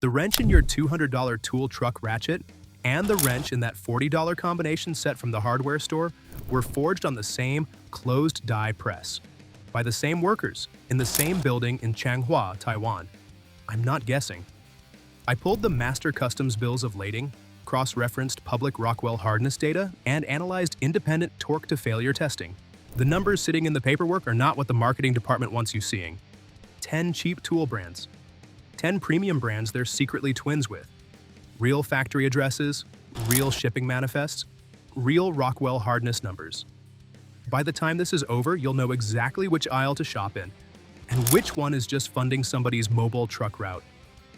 The wrench in your $200 tool truck ratchet and the wrench in that $40 combination set from the hardware store were forged on the same closed die press by the same workers in the same building in Changhua, Taiwan. I'm not guessing. I pulled the master customs bills of lading, cross-referenced public Rockwell hardness data, and analyzed independent torque-to-failure testing. The numbers sitting in the paperwork are not what the marketing department wants you seeing. 10 cheap tool brands. 10 premium brands they're secretly twins with. Real factory addresses, real shipping manifests, real Rockwell hardness numbers. By the time this is over, you'll know exactly which aisle to shop in, and which one is just funding somebody's mobile truck route.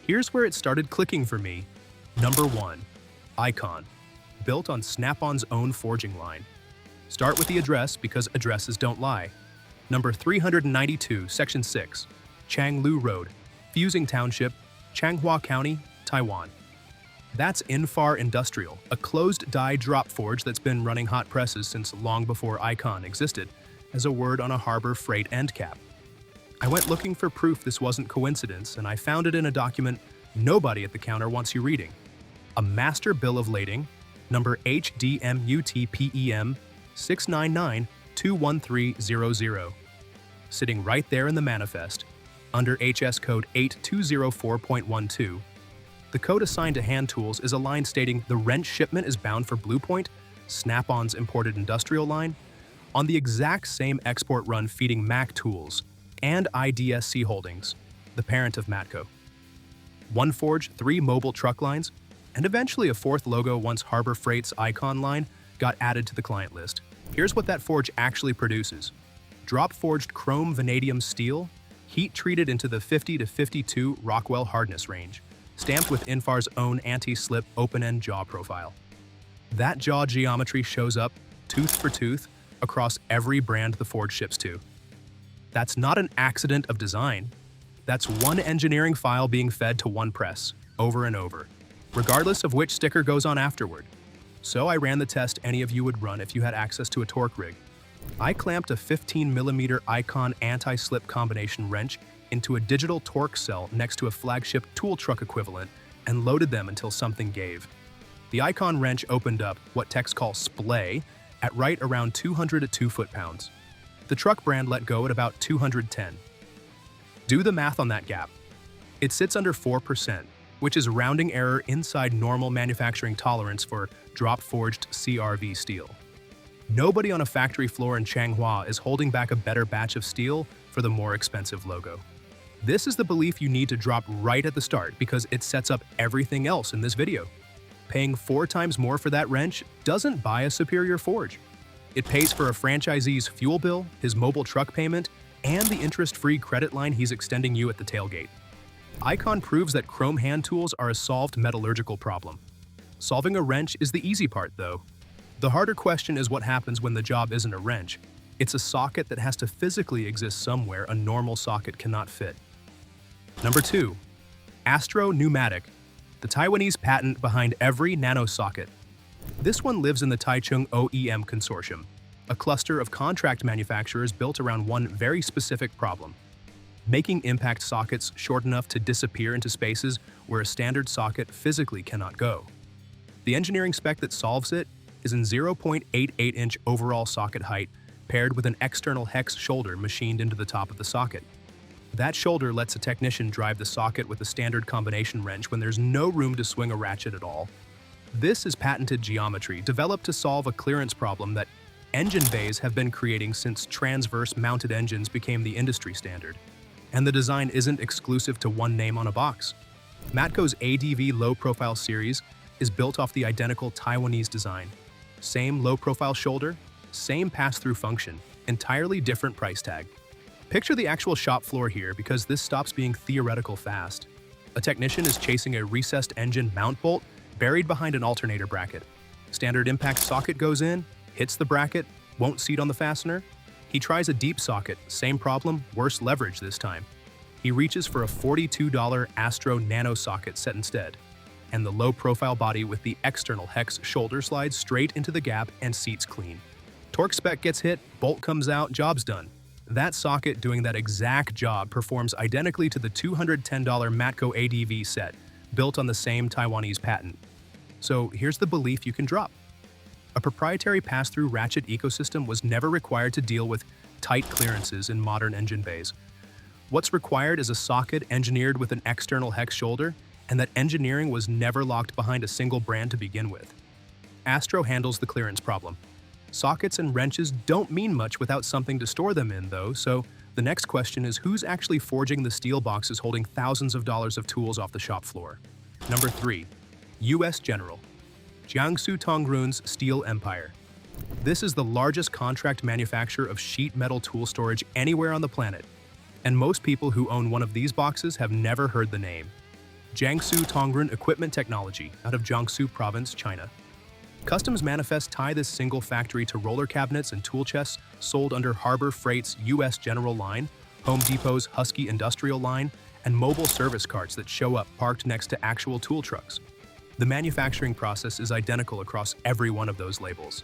Here's where it started clicking for me. Number 1. Icon. Built on Snap-on's own forging line. Start with the address because addresses don't lie. Number 392, Section 6. Changlu Road, Fusing Township, Changhua County, Taiwan. That's Infar Industrial, a closed-die drop forge that's been running hot presses since long before Icon existed, as a word on a harbor freight end cap. I went looking for proof this wasn't coincidence, and I found it in a document nobody at the counter wants you reading. A master bill of lading, number HDMUTPEM 699-21300. Sitting right there in the manifest, under HS code 8204.12, the code assigned to hand tools is a line stating the wrench shipment is bound for Bluepoint, Snap-on's imported industrial line, on the exact same export run feeding Mac Tools and IDSC Holdings, the parent of Matco. One forge, 3 mobile truck lines, and eventually a 4th logo once Harbor Freight's Icon line got added to the client list. Here's what that forge actually produces. Drop-forged chrome vanadium steel, heat-treated into the 50 to 52 Rockwell hardness range, stamped with Infar's own anti-slip open-end jaw profile. That jaw geometry shows up, tooth for tooth, across every brand the forge ships to. That's not an accident of design. That's one engineering file being fed to one press, over and over, regardless of which sticker goes on afterward. So I ran the test any of you would run if you had access to a torque rig. I clamped a 15mm Icon anti-slip combination wrench into a digital torque cell next to a flagship tool truck equivalent and loaded them until something gave. The Icon wrench opened up, what techs call splay, at right around 200 2 foot-pounds. The truck brand let go at about 210. Do the math on that gap. It sits under 4%, which is rounding error inside normal manufacturing tolerance for drop-forged CRV steel. Nobody on a factory floor in Changhua is holding back a better batch of steel for the more expensive logo. This is the belief you need to drop right at the start because it sets up everything else in this video. Paying 4 times more for that wrench doesn't buy a superior forge. It pays for a franchisee's fuel bill, his mobile truck payment, and the interest-free credit line he's extending you at the tailgate. Icon proves that chrome hand tools are a solved metallurgical problem. Solving a wrench is the easy part, though. The harder question is what happens when the job isn't a wrench. It's a socket that has to physically exist somewhere a normal socket cannot fit. Number 2. Astro Pneumatic, the Taiwanese patent behind every nanosocket. This one lives in the Taichung OEM Consortium, a cluster of contract manufacturers built around one very specific problem: making impact sockets short enough to disappear into spaces where a standard socket physically cannot go. The engineering spec that solves it is in 0.88-inch overall socket height paired with an external hex shoulder machined into the top of the socket. That shoulder lets a technician drive the socket with a standard combination wrench when there's no room to swing a ratchet at all. This is patented geometry developed to solve a clearance problem that engine bays have been creating since transverse mounted engines became the industry standard. And the design isn't exclusive to one name on a box. Matco's ADV low-profile series is built off the identical Taiwanese design. Same low-profile shoulder, same pass-through function, entirely different price tag. Picture the actual shop floor here because this stops being theoretical fast. A technician is chasing a recessed engine mount bolt buried behind an alternator bracket. Standard impact socket goes in, hits the bracket, won't seat on the fastener. He tries a deep socket, same problem, worse leverage this time. He reaches for a $42 Astro Nano socket set instead, and the low-profile body with the external hex shoulder slides straight into the gap and seats clean. Torque spec gets hit, bolt comes out, job's done. That socket doing that exact job performs identically to the $210 Matco ADV set, built on the same Taiwanese patent. So here's the belief you can drop. A proprietary pass-through ratchet ecosystem was never required to deal with tight clearances in modern engine bays. What's required is a socket engineered with an external hex shoulder, and that engineering was never locked behind a single brand to begin with. Astro handles the clearance problem. Sockets and wrenches don't mean much without something to store them in, though, so the next question is who's actually forging the steel boxes holding thousands of dollars of tools off the shop floor? Number 3. U.S. General. Jiangsu Tonggrun's Steel Empire. This is the largest contract manufacturer of sheet metal tool storage anywhere on the planet, and most people who own one of these boxes have never heard the name. Jiangsu Tonggrun Equipment Technology out of Jiangsu Province, China. Customs manifests tie this single factory to roller cabinets and tool chests sold under Harbor Freight's U.S. General line, Home Depot's Husky Industrial line, and mobile service carts that show up parked next to actual tool trucks. The manufacturing process is identical across every one of those labels.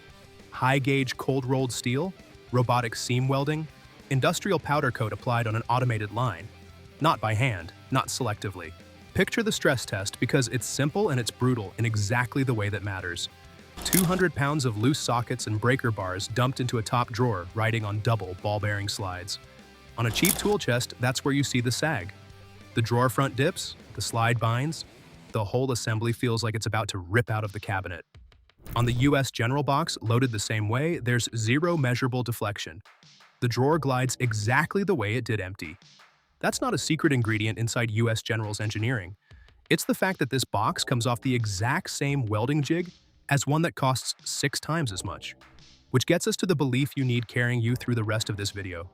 High-gauge cold-rolled steel, robotic seam welding, industrial powder coat applied on an automated line. Not by hand, not selectively. Picture the stress test because it's simple and it's brutal in exactly the way that matters. 200 pounds of loose sockets and breaker bars dumped into a top drawer riding on double ball-bearing slides. On a cheap tool chest, that's where you see the sag. The drawer front dips, the slide binds, the whole assembly feels like it's about to rip out of the cabinet. On the U.S. General box, loaded the same way, there's zero measurable deflection. The drawer glides exactly the way it did empty. That's not a secret ingredient inside U.S. General's engineering. It's the fact that this box comes off the exact same welding jig as one that costs 6 times as much. Which gets us to the belief you need carrying you through the rest of this video.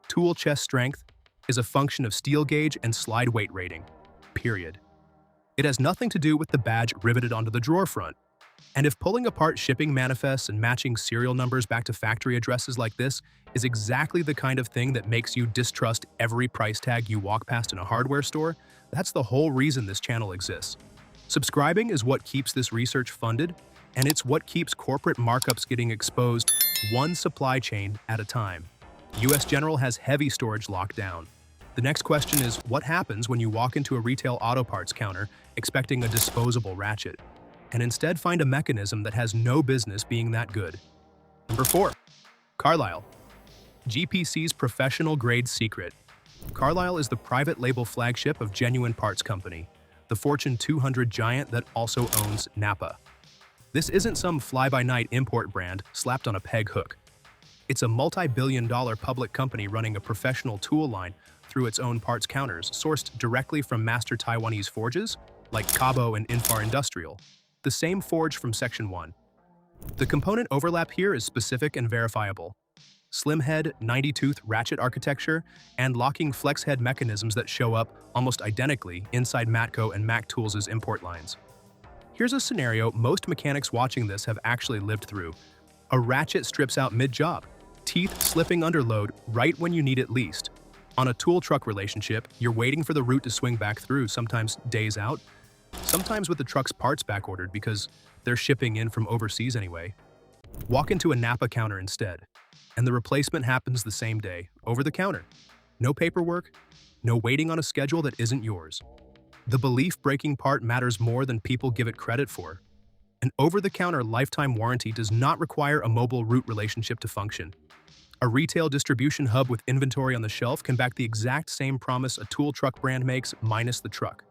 Tool chest strength is a function of steel gauge and slide weight rating. Period. It has nothing to do with the badge riveted onto the drawer front. And if pulling apart shipping manifests and matching serial numbers back to factory addresses like this is exactly the kind of thing that makes you distrust every price tag you walk past in a hardware store, that's the whole reason this channel exists. Subscribing is what keeps this research funded, and it's what keeps corporate markups getting exposed one supply chain at a time. U.S. General has heavy storage locked down. The next question is, what happens when you walk into a retail auto parts counter expecting a disposable ratchet, and instead find a mechanism that has no business being that good? Number 4. Carlyle. GPC's professional-grade secret. Carlyle is the private label flagship of Genuine Parts Company, the Fortune 200 giant that also owns Napa. This isn't some fly-by-night import brand slapped on a peg hook. It's a multi-billion-dollar public company running a professional tool line through its own parts counters, sourced directly from master Taiwanese forges, like Cabo and Infar Industrial, the same forge from Section 1. The component overlap here is specific and verifiable. Slim head, 90-tooth ratchet architecture, and locking flex head mechanisms that show up almost identically inside Matco and Mac Tools' import lines. Here's a scenario most mechanics watching this have actually lived through. A ratchet strips out mid-job, teeth slipping under load right when you need it least. On a tool-truck relationship, you're waiting for the route to swing back through, sometimes days out, sometimes with the truck's parts back-ordered because they're shipping in from overseas anyway. Walk into a Napa counter instead, and the replacement happens the same day, over the counter. No paperwork, no waiting on a schedule that isn't yours. The belief-breaking part matters more than people give it credit for. An over-the-counter lifetime warranty does not require a mobile route relationship to function. A retail distribution hub with inventory on the shelf can back the exact same promise a tool truck brand makes minus the truck.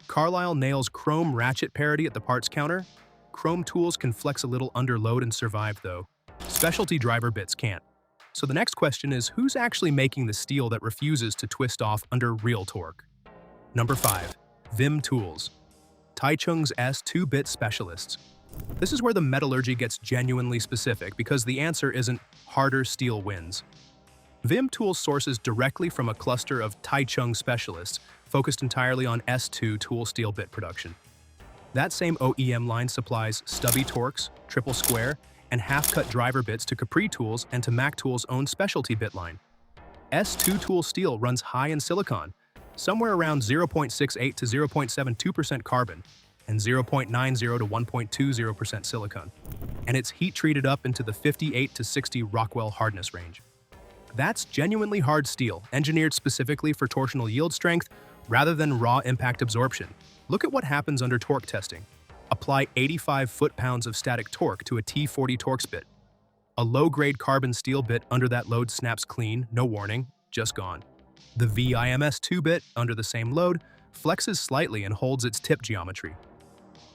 Carlyle nails chrome ratchet parity at the parts counter. Chrome tools can flex a little under load and survive, though. Specialty driver bits can't. So the next question is, who's actually making the steel that refuses to twist off under real torque? Number 5. Vim Tools. Taichung's S2 bit specialists. This is where the metallurgy gets genuinely specific because the answer isn't harder steel wins. Vim Tools sources directly from a cluster of Taichung specialists focused entirely on S2 tool steel bit production. That same OEM line supplies stubby torques, triple square, and half-cut driver bits to Capri Tools and to Mac Tools' own specialty bit line. S2 tool steel runs high in silicon, somewhere around 0.68 to 0.72% carbon, and 0.90 to 1.20% silicon, and it's heat-treated up into the 58 to 60 Rockwell hardness range. That's genuinely hard steel, engineered specifically for torsional yield strength rather than raw impact absorption. Look at what happens under torque testing. Apply 85 foot-pounds of static torque to a T40 Torx bit. A low-grade carbon steel bit under that load snaps clean, no warning, just gone. The VIMS2 bit, under the same load, flexes slightly and holds its tip geometry.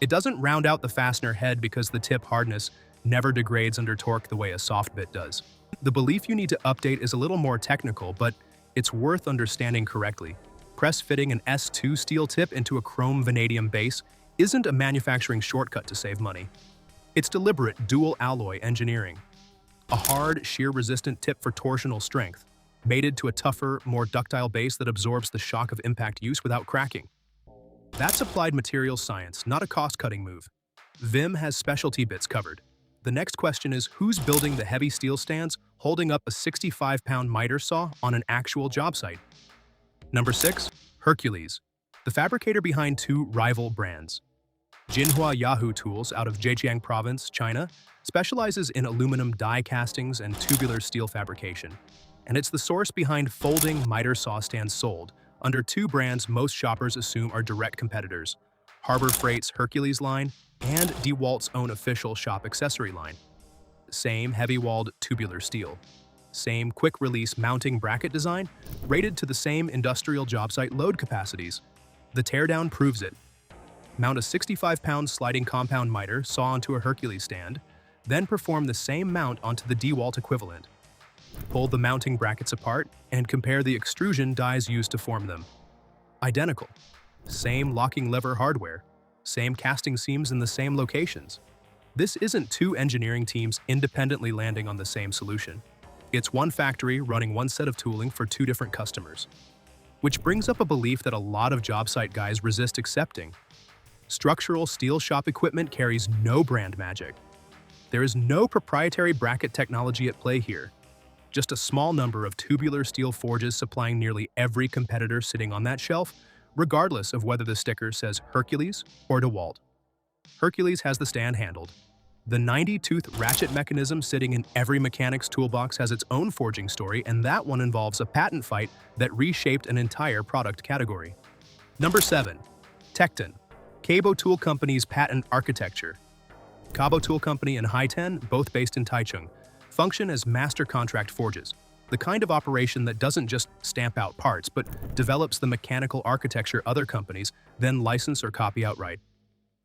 It doesn't round out the fastener head because the tip hardness never degrades under torque the way a soft bit does. The belief you need to update is a little more technical, but it's worth understanding correctly. Press fitting an S2 steel tip into a chrome vanadium base isn't a manufacturing shortcut to save money. It's deliberate dual alloy engineering. A hard, shear-resistant tip for torsional strength, mated to a tougher, more ductile base that absorbs the shock of impact use without cracking. That's applied materials science, not a cost-cutting move. Vim has specialty bits covered. The next question is, who's building the heavy steel stands holding up a 65-pound miter saw on an actual job site? Number 6. Hercules, the fabricator behind two rival brands. Changhua Yahoo Tools out of Zhejiang Province, China, specializes in aluminum die castings and tubular steel fabrication, and it's the source behind folding miter saw stands sold under two brands most shoppers assume are direct competitors: Harbor Freight's Hercules line and DeWalt's own official shop accessory line. Same heavy-walled tubular steel. Same quick-release mounting bracket design, rated to the same industrial job site load capacities. The teardown proves it. Mount a 65-pound sliding compound miter saw onto a Hercules stand, then perform the same mount onto the DeWalt equivalent. Pull the mounting brackets apart and compare the extrusion dies used to form them. Identical. Same locking lever hardware. Same casting seams in the same locations. This isn't two engineering teams independently landing on the same solution. It's one factory running one set of tooling for two different customers. Which brings up a belief that a lot of job site guys resist accepting. Structural steel shop equipment carries no brand magic. There is no proprietary bracket technology at play here. Just a small number of tubular steel forges supplying nearly every competitor sitting on that shelf, regardless of whether the sticker says Hercules or DeWalt. Hercules has the stand handled. The 90-tooth ratchet mechanism sitting in every mechanic's toolbox has its own forging story, and that one involves a patent fight that reshaped an entire product category. Number 7. Tekton, Cabo Tool Company's patent architecture. Cabo Tool Company and Hi-Ten, both based in Taichung, function as master contract forges, the kind of operation that doesn't just stamp out parts, but develops the mechanical architecture other companies then license or copy outright.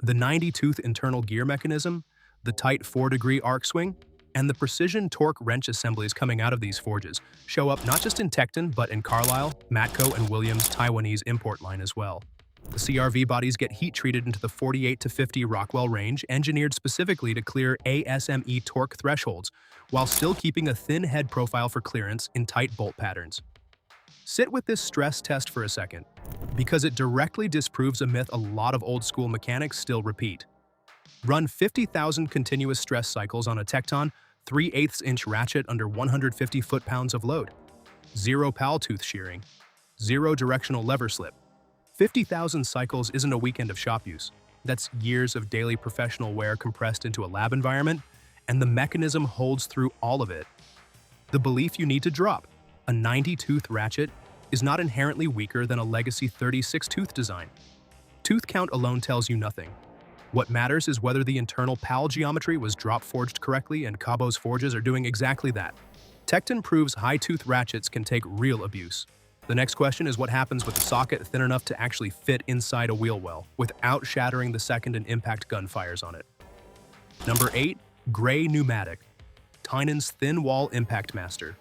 The 90-tooth internal gear mechanism, the tight 4-degree arc swing, and the precision torque wrench assemblies coming out of these forges show up not just in Tekton, but in Carlyle, Matco, and Williams' Taiwanese import line as well. The CRV bodies get heat-treated into the 48 to 50 Rockwell range, engineered specifically to clear ASME torque thresholds, while still keeping a thin head profile for clearance in tight bolt patterns. Sit with this stress test for a second, because it directly disproves a myth a lot of old-school mechanics still repeat. Run 50,000 continuous stress cycles on a Tekton 3/8-inch ratchet under 150 foot-pounds of load. 0 pal tooth shearing. 0 directional lever slip. 50,000 cycles isn't a weekend of shop use. That's years of daily professional wear compressed into a lab environment, and the mechanism holds through all of it. The belief you need to drop: a 90-tooth ratchet is not inherently weaker than a legacy 36-tooth design. Tooth count alone tells you nothing. What matters is whether the internal pal geometry was drop forged correctly, and Cabo's forges are doing exactly that. Tekton proves high-tooth ratchets can take real abuse. The next question is what happens with a socket thin enough to actually fit inside a wheel well without shattering the second an impact gun fires on it. Number 8. Gray Pneumatic, Tainan's thin wall impact master.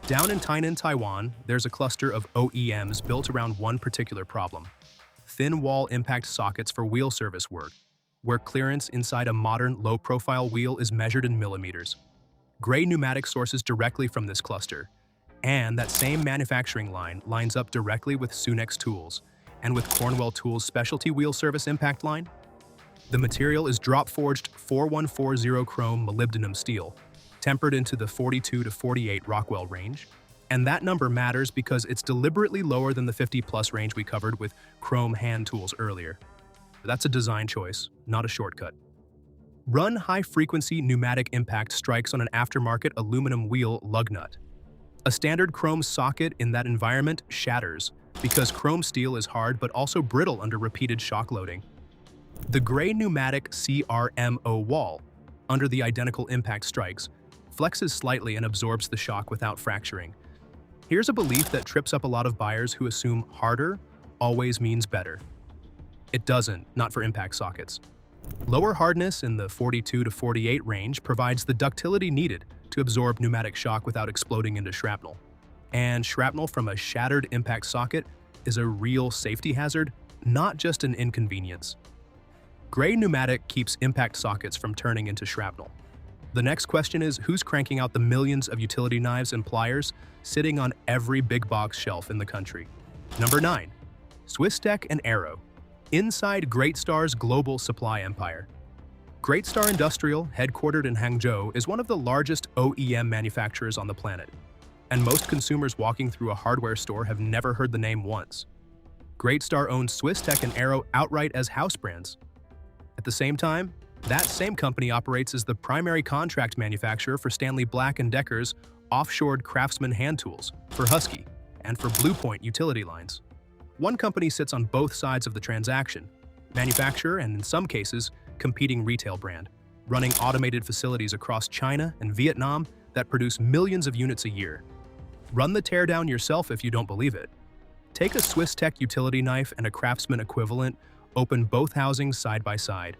Down in Tainan, Taiwan, there's a cluster of OEMs built around one particular problem: thin wall impact sockets for wheel service work, where clearance inside a modern low-profile wheel is measured in millimeters. Gray Pneumatic sources directly from this cluster, and that same manufacturing line lines up directly with Sunex Tools and with Cornwell Tools' specialty wheel service impact line. The material is drop-forged 4140 chrome molybdenum steel, tempered into the 42 to 48 Rockwell range, and that number matters because it's deliberately lower than the 50-plus range we covered with chrome hand tools earlier. That's a design choice, not a shortcut. Run high-frequency pneumatic impact strikes on an aftermarket aluminum wheel lug nut. A standard chrome socket in that environment shatters, because chrome steel is hard but also brittle under repeated shock loading. The gray pneumatic CRMO wall, under the identical impact strikes, flexes slightly and absorbs the shock without fracturing. Here's a belief that trips up a lot of buyers who assume harder always means better. It doesn't, not for impact sockets. Lower hardness in the 42 to 48 range provides the ductility needed to absorb pneumatic shock without exploding into shrapnel. And shrapnel from a shattered impact socket is a real safety hazard, not just an inconvenience. Gray pneumatic keeps impact sockets from turning into shrapnel. The next question is, who's cranking out the millions of utility knives and pliers sitting on every big box shelf in the country? Number 9. Swisstech and Aero. Inside Great Star's global supply empire. Great Star Industrial, headquartered in Hangzhou, is one of the largest OEM manufacturers on the planet, and most consumers walking through a hardware store have never heard the name once. Great Star owns Swisstech and Aero outright as house brands. At the same time, that same company operates as the primary contract manufacturer for Stanley Black & Decker's offshored Craftsman hand tools, for Husky, and for Bluepoint utility lines. One company sits on both sides of the transaction, manufacturer and, in some cases, competing retail brand, running automated facilities across China and Vietnam that produce millions of units a year. Run the teardown yourself if you don't believe it. Take a Swisstech utility knife and a Craftsman equivalent, open both housings side by side.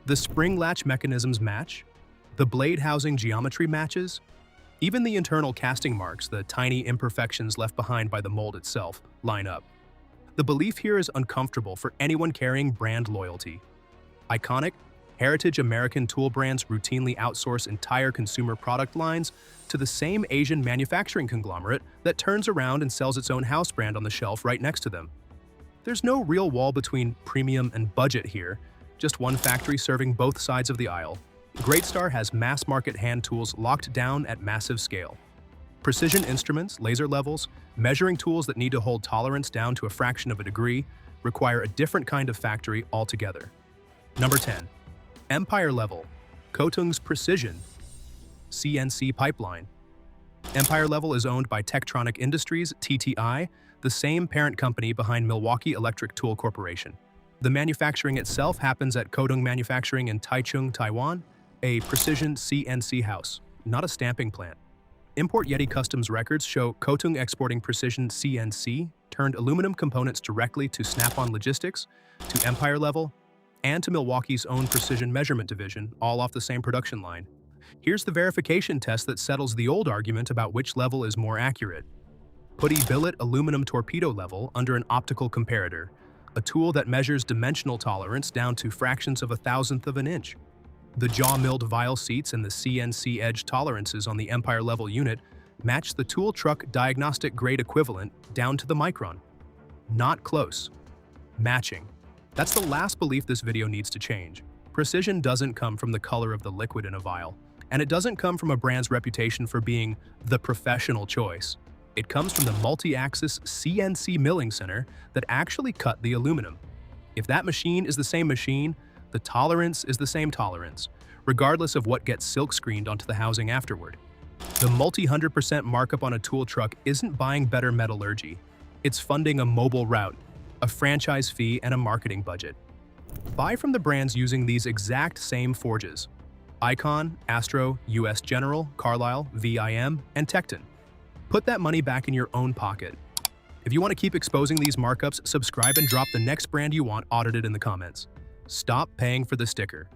The spring latch mechanisms match, the blade housing geometry matches, even the internal casting marks, the tiny imperfections left behind by the mold itself, line up. The belief here is uncomfortable for anyone carrying brand loyalty. Iconic, heritage American tool brands routinely outsource entire consumer product lines to the same Asian manufacturing conglomerate that turns around and sells its own house brand on the shelf right next to them. There's no real wall between premium and budget here, just one factory serving both sides of the aisle. Great Star has mass-market hand tools locked down at massive scale. Precision instruments, laser levels, measuring tools that need to hold tolerance down to a fraction of a degree require a different kind of factory altogether. Number 10. Empire Level, Kotung's Precision CNC Pipeline. Empire Level is owned by Tektronic Industries, TTI, the same parent company behind Milwaukee Electric Tool Corporation. The manufacturing itself happens at Kotung Manufacturing in Taichung, Taiwan, a precision CNC house, not a stamping plant. Import Yeti Customs records show Kotung exporting precision CNC turned aluminum components directly to Snap-on Logistics, to Empire Level, and to Milwaukee's own Precision Measurement Division, all off the same production line. Here's the verification test that settles the old argument about which level is more accurate. Put a billet aluminum torpedo level under an optical comparator, a tool that measures dimensional tolerance down to fractions of a thousandth of an inch. The jaw-milled vial seats and the CNC edge tolerances on the Empire Level unit match the tool truck diagnostic grade equivalent down to the micron. Not close. Matching. That's the last belief this video needs to change. Precision doesn't come from the color of the liquid in a vial, and it doesn't come from a brand's reputation for being the professional choice. It comes from the multi-axis CNC milling center that actually cut the aluminum. If that machine is the same machine, the tolerance is the same tolerance, regardless of what gets silk-screened onto the housing afterward. The multi-100% markup on a tool truck isn't buying better metallurgy. It's funding a mobile route, a franchise fee, and a marketing budget. Buy from the brands using these exact same forges: Icon, Astro, US General, Carlyle, VIM, and Tekton. Put that money back in your own pocket. If you want to keep exposing these markups, subscribe and drop the next brand you want audited in the comments. Stop paying for the sticker.